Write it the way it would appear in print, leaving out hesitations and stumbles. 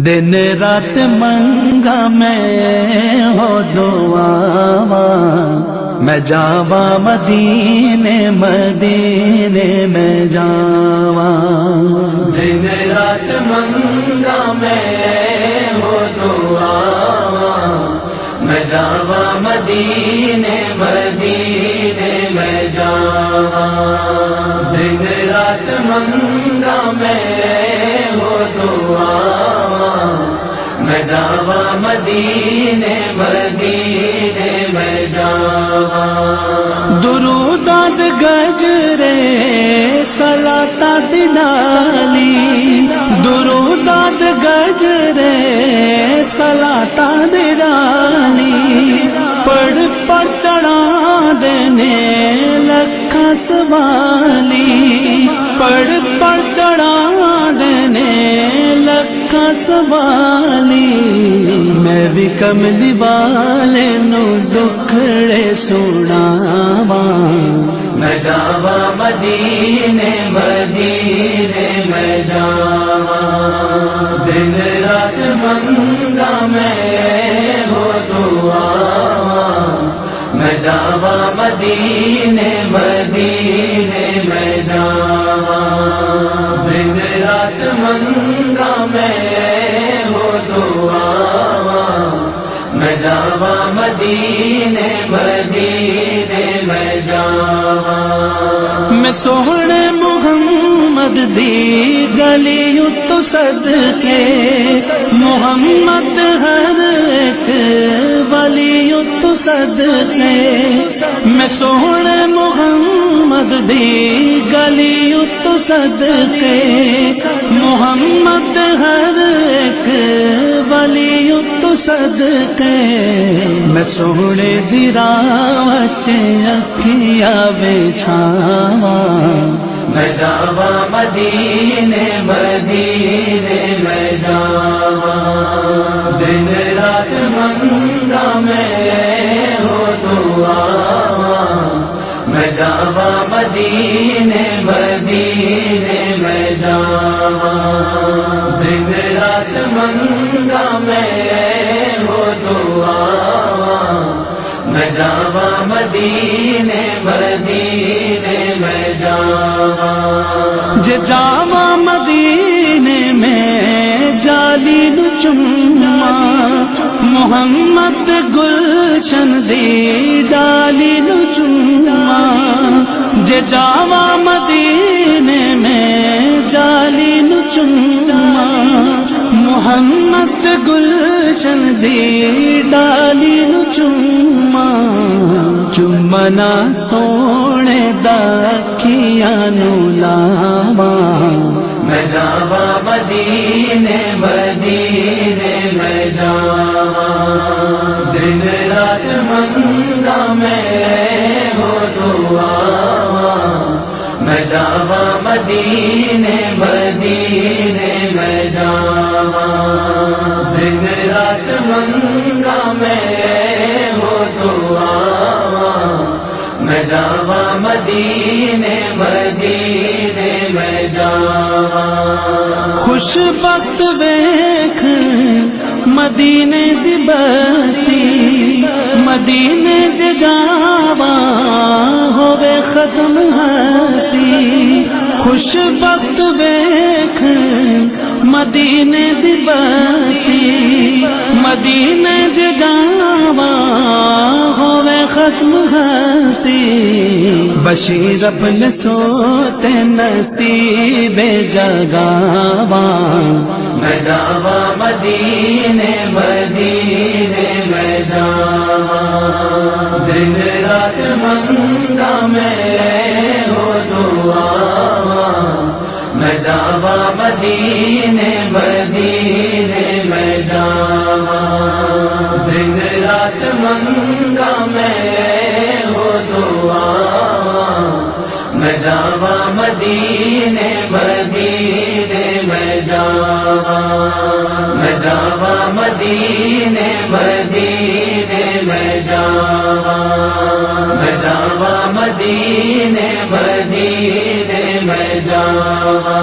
دن رات منگا میں ہو دعا میں جاوا مدینے مدینے میں جاوا دن رات منگا میں ہو دعا میں جاوا مدینے مدینے میں جاوا دن رات منگا میں ہو دعا میں جاوا مدینے مدینے میں جاوا درود گجرے صلاۃ ڈالی درود گجرے صلاۃ ڈالی پڑھ پڑھ چڑھا دینے لکھا سوالی پڑھ پڑھ چڑھا دینے لکھا سوالی میں بھی کملی والے نو دکھڑے سناواں میں جاوا مدینے مدینے میں جاوا دن رات منگا میں ہو دعا میں جاوا مدینے مدینے میں جاوا دن رات منگا میں ہو دعا میں جاوا مدینے مدینے میں جاوا میں سوہنے محمد دی گلی تو صدقے محمد ہر ایک ولی تو صدقے میں سوہنے محمد دی گلی تو صدقے محمد ہر ایک ولی تو صدقے میں سوہنے دی راہ وچ اکھیاں بچھاواں میں جاوا مدینے مدینے میں جاوا دن رات منگا میں ہو دعا میں جاوا مدینے مدینے میں جاوا دن رات منگا میں ہو دعا میں جاوا مدینے مدینے میں جاوا جے جاوا مدینے میں جالی نو چما محمد گلشن دی ڈالی نو چما جے جاوا مدینے میں جالی نو چما محمد گلشن دی ڈالی نو چما چمنا سونے دکھیاں نو لاواں میں جاوا مدینے مدینے میں جاوا دن رات منگا میں ہو دعا میں جاوا مدینے مدینے میں جاوا دن رات منگا میں ہو دعا میں جاوا مدینے مدینے میں جاوا خوش بخت ویکھ مدینے دی بستی مدینے ج جاوا ہووے ختم ہستی خوش بخت ویکھ مدینے دی بستی مدینے ج جاوا ہووے ختم ہستی بشیر اپنے سوتے نصیب جگاواں میں جاوا مدینے مدینے میں جاوا دن رات منگا میں ہو دعا میں جاوا مدینے مدینے میں جاوا دن رات منگا میں ہو دعا میں جاوا مدینے مدینے میں جاوا میں جاوا مدینے مدینے میں جاوا میں جاوا مدینے مدینے میں جاوا